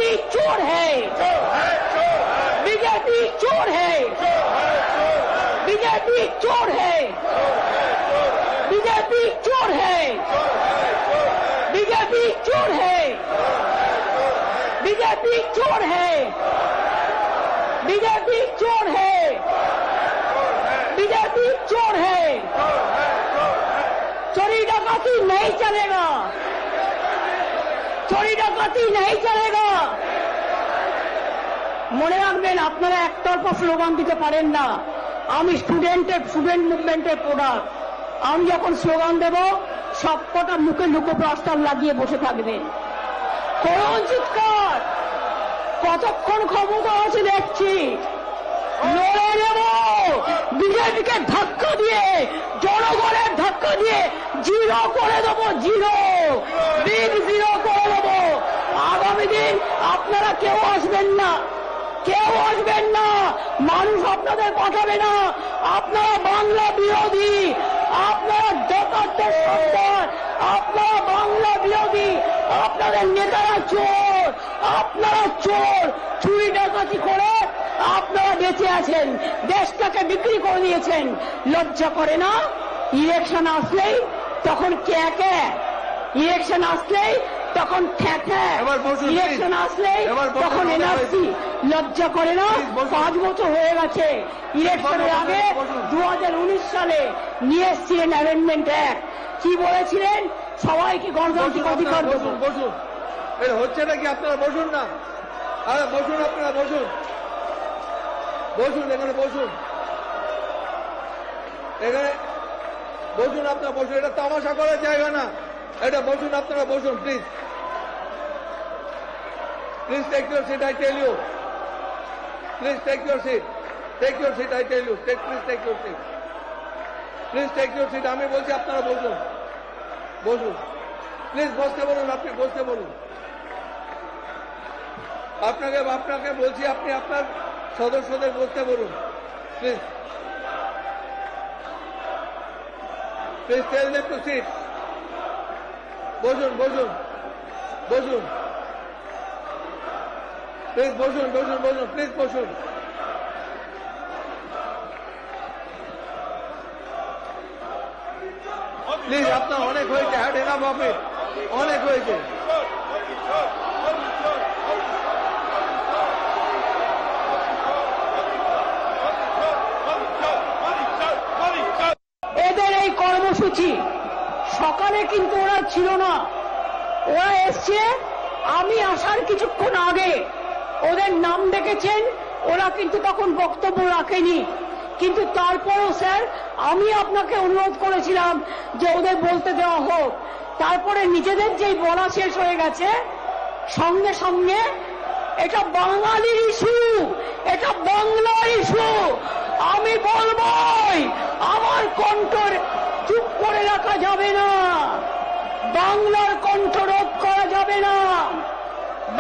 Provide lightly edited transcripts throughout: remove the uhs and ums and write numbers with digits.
BJP चोर है, BJP चोर है, बीजेपी चोर है, बीजेपी चोर है, बीजेपी चोर है, बीजेपी चोर है, बीजेपी चोर है, बीजेपी चोर है। चोरी डकैती नहीं चलेगा, चोरी डकैती नहीं चलेगा। মনে রাখবেন, আপনারা একতরফা স্লোগান দিতে পারেন না। আমি স্টুডেন্ট মুভমেন্টের প্রোডাক্ট। আমি যখন স্লোগান দেব সবকটা মুখে লুকো প্লাস্টার লাগিয়ে বসে থাকবেন। করুন চিৎকার, কতক্ষণ ক্ষমতা আছে দেখছি। লড়ে নেব, বিজেপিকে ধাক্কা দিয়ে, জনগণের ধাক্কা দিয়ে জিরো করে দেবো, জিরো, বিগ জিরো করে দেবো। আগামী দিন আপনারা কেউ আসবেন না, কেউ আসবেন না, মানুষ আপনাদের পাঠাবে না। আপনারা বাংলা বিরোধী, আপনারা ডাকাতদের সন্তান, আপনারা বাংলা বিরোধী, আপনাদের নেতারা চোর, আপনারা চোর। চুরি ডাকাতি করে আপনারা বেঁচে আছেন, দেশটাকে বিক্রি করে দিয়েছেন। লজ্জা করে না? ইলেকশন আসলেই তখন কে, ইলেকশন আসলেই তখন ঠ্যাঁ, ইলেকশন আসলেই তখন এনআরসি। লজ্জা করে না? 5 বছর হয়ে গেছে। ইলেকশনের আগে 2019 সালে নিয়ে এসেছিলেন অ্যামেন্ডমেন্ট অ্যাক্ট। কি বলেছিলেন? সবাইকে গণতান্ত্রিক অধিকার দেবো। বসুন, এটা হচ্ছে নাকি? আপনারা বসুন না, আরে বসুন, আপনারা বসুন, বসুন, এখানে বসুন, এখানে বসুন, আপনারা বসুন। এটা তামাশা করার জায়গা না, এটা বসুন, আপনারা বসুন, please, please take your seat, I tell you, please take your seat, take your seat, I tell you, please take your seat, please take your seat. আমি বলছি আপনারা বসুন, বসুন, প্লিজ বসতে বলুন, আপনি বসতে বলুন। আপনাকে বলছি, আপনি আপনার সদস্যদের বসতে বলুন, please, please tell them to sit. বসুন, বসুন, বসুন, প্লিজ বসুন, বসুন, বসুন, প্লিজ বসুন। প্লিজ, আপনার অনেক হয়েছে, হ্যাড এনাফ অফ ইট, অনেক হয়েছে। এদের এই কর্মসূচি সকালে কিন্তু ওরা ছিল না, ওরা এসছে আমি আসার কিছুক্ষণ আগে। ওদের নাম ডেকেছেন, ওরা কিন্তু তখন বক্তব্য রাখেনি। কিন্তু তারপরও স্যার, আমি আপনাকে অনুরোধ করেছিলাম যে ওদের বলতে দেওয়া হোক। তারপরে নিজেদের যেই বলা শেষ হয়ে গেছে, সঙ্গে সঙ্গে এটা বাঙালির ইস্যু, এটা বাংলার ইস্যু, আমি বলবই। আমার কণ্ঠ চুপ করে রাখা যাবে না, বাংলার কণ্ঠ রোধ করা যাবে না,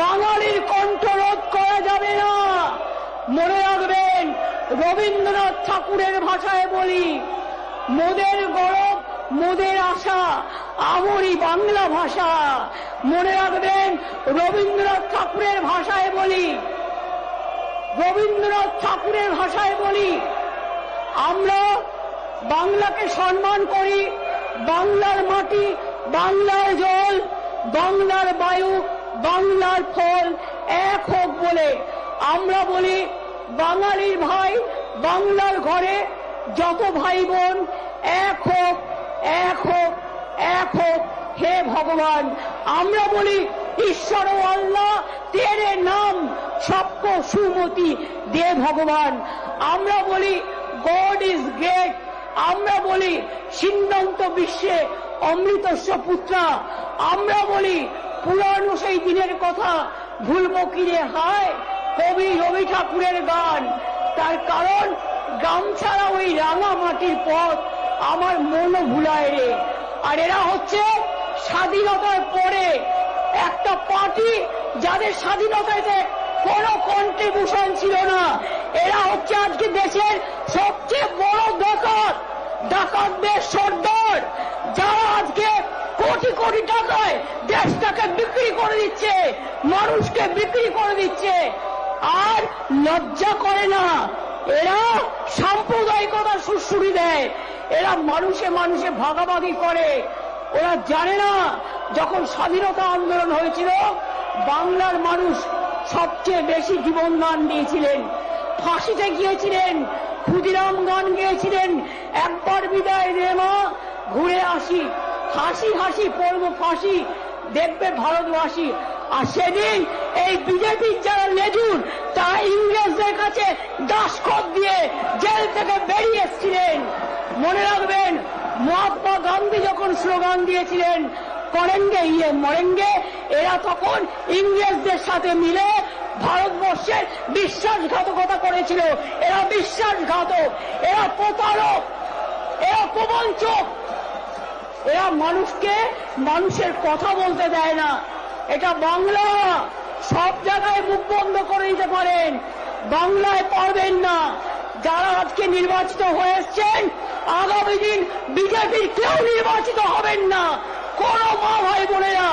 বাঙালির কণ্ঠ রোধ করা যাবে না। মনে রাখবেন, রবীন্দ্রনাথ ঠাকুরের ভাষায় বলি, মোদের গৌরব মোদের আশা, আমরি বাংলা ভাষা। মনে রাখবেন, রবীন্দ্রনাথ ঠাকুরের ভাষায় বলি, রবীন্দ্রনাথ ঠাকুরের ভাষায় বলি, আমরা বাংলাকে সম্মান করি। বাংলার মাটি, বাংলার জল, বাংলার বায়ু, বাংলার ফল এক হোক বলে আমরা বলি, বাঙালির ভাই বাংলার ঘরে যত ভাই বোন এক হোক, এক হোক, এক হোক, হে ভগবান। আমরা বলি, ঈশ্বর ও আল্লাহ তেরে নাম সবকো সুমতি দে ভগবান। আমরা বলি, গড ইজ গ্রেট। আমরা বলি, সিন্ধান্ত বিশ্বে অমৃতস্য পুত্রা। আমরা বলি, পুরানো সেই দিনের কথা ভুলব কিরে হায়, কবি রবি ঠাকুরের গান। তার কারণ, গামছাড়া ওই রাঙা মাটির পথ আমার মনও ভুলায় রে। আর এরা হচ্ছে স্বাধীনতার পরে একটা পার্টি, যাদের স্বাধীনতাতে কোনো কন্ট্রিবিউশন ছিল না। এরা হচ্ছে আজকে দেশের সবচেয়ে বড় ডাকাত, ডাকাতদের সর্দার, যারা আজকে কোটি কোটি টাকায় দেশটাকে বিক্রি করে দিচ্ছে, মানুষকে বিক্রি করে দিচ্ছে, আর লজ্জা করে না। এরা সাম্প্রদায়িকতার সুড়সুড়ি দেয়, এরা মানুষে মানুষে ভাগাভাগি করে। ওরা জানে না যখন স্বাধীনতা আন্দোলন হয়েছিল বাংলার মানুষ সবচেয়ে বেশি জীবনদান দিয়েছিলেন, ফাঁসিতে গিয়েছিলেন, ক্ষুদিরাম গান গিয়েছিলেন, একবার বিদায় রে মা ঘুরে আসি, হাসি হাসি পড়ব ফাঁসি দেখবে ভারতবাসী। আর সেদিন এই বিজেপির যারা লেজুর তারা ইংরেজদের কাছে দাসখত দিয়ে জেল থেকে বেরিয়ে এসেছিলেন। মনে রাখবেন মহাত্মা গান্ধী যখন স্লোগান দিয়েছিলেন করেঙ্গে ইয়ে মরেঙ্গে, এরা তখন ইংরেজদের সাথে মিলে ভারতবর্ষের বিশ্বাসঘাতকতা করেছিল। এরা বিশ্বাসঘাতক, এরা প্রতারক, এরা প্রবঞ্চক, এরা মানুষকে মানুষের কথা বলতে দেয় না। এটা বাংলা, সব জায়গায় মুখ বন্ধ করে দিতে পারেন, বাংলায় পারবেন না। যারা আজকে নির্বাচিত হয়ে এসছেন আগামী দিন বিজেপির কেউ নির্বাচিত হবেন না, কোন মা ভাই বোনেরা।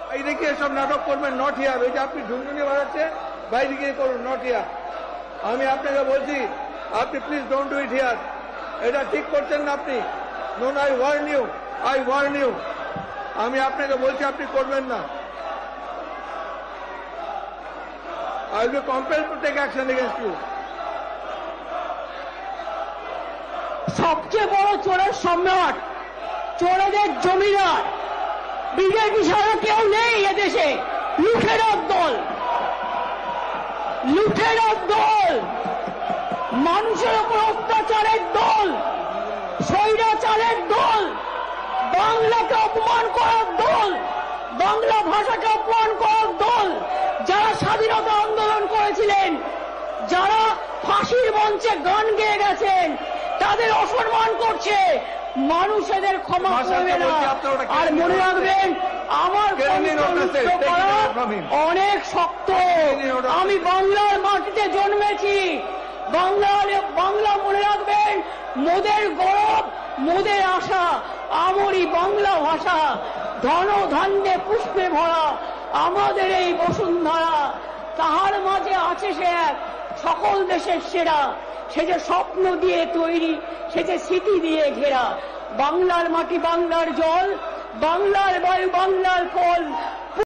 বাইরে গিয়ে সব নাটক করবেন, নট হিয়ার। ওই যে আপনি ঝুনঝুনি বাজাচ্ছে বাইরে গিয়ে করুন, নট হিয়ার। আমি আপনাকে বলছি আপনি please don't do it here, এটা ঠিক করছেন না আপনি। No, I warn you, I warn you. আমি আপনাকে বলছি আপনি করবেন না। I will be compelled to take action against you. সবচেয়ে বড় চোরের সম্রাট, চোরেদের জমিদার বিজেপি ছাড়া কেউ নেই এদেশে। লুঠেরার দল, লুঠেরার দল, মানুষের উপর অত্যাচারের দল, স্বৈরাচারের দল, বাংলাকে অপমান করার দল, বাংলা ভাষাকে অপমান করার দল। যারা স্বাধীনতা আন্দোলন করেছিলেন, যারা ফাঁসির মঞ্চে গান গেয়ে গেছেন, তাদের অসম্মান করছে। মানুষ এদের ক্ষমা করবে না। আর মনে রাখবেন আমার করা অনেক শক্ত। আমি বাংলার মাটিতে জন্মেছি, বাংলা মনে রাখবেন মোদের গৌরব, মোদের আশা। আমারই বাংলা ভাষা ধন ধান্যে পুষ্পে ভরা আমাদের এই বসুন্ধরা। তাহার মাঝে আছে সে এক সকল দেশের সেরা, সে যে স্বপ্ন দিয়ে তৈরি, সে যে স্মৃতি দিয়ে ঘেরা। বাংলার মাটি, বাংলার জল, বাংলার বায়ু, বাংলার ফল,